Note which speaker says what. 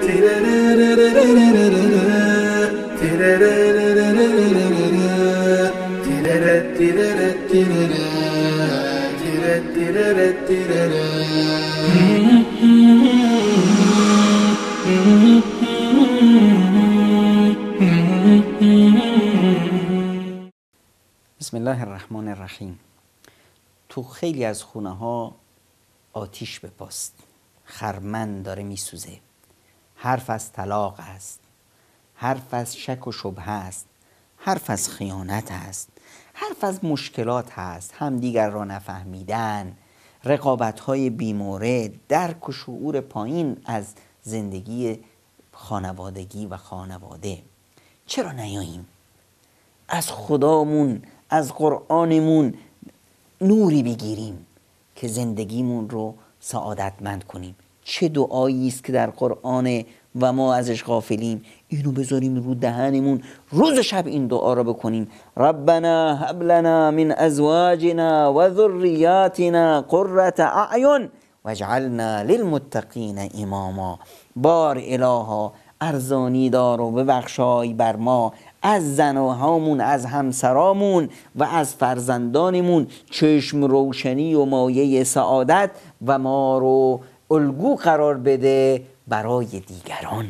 Speaker 1: بسم الله الرحمن الرحیم. تو خیلی از خونه ها آتیش به پاست، خرمن داره میسوزه، حرف از طلاق است، حرف از شک و شبهه است، حرف از خیانت است، حرف از مشکلات هست، همدیگر را نفهمیدن، رقابت‌های بیمورد، درک و شعور پایین از زندگی خانوادگی و خانواده. چرا نیاییم از خدامون، از قرآنمون نوری بگیریم که زندگیمون رو سعادتمند کنیم؟ چه دعایی است که در قرآن و ما ازش غافلیم. اینو بذاریم رو دهنمون، روز شب این دعا رو بکنیم: ربنا هب لنا من ازواجنا و ذریاتنا قرة اعین واجعلنا للمتقین اماما. بار الها ارزانی دار و ببخشای بر ما از زنهامون، از همسرامون و از فرزندانمون چشم روشنی و مایه سعادت و ما رو الگو قرار بده برای دیگران.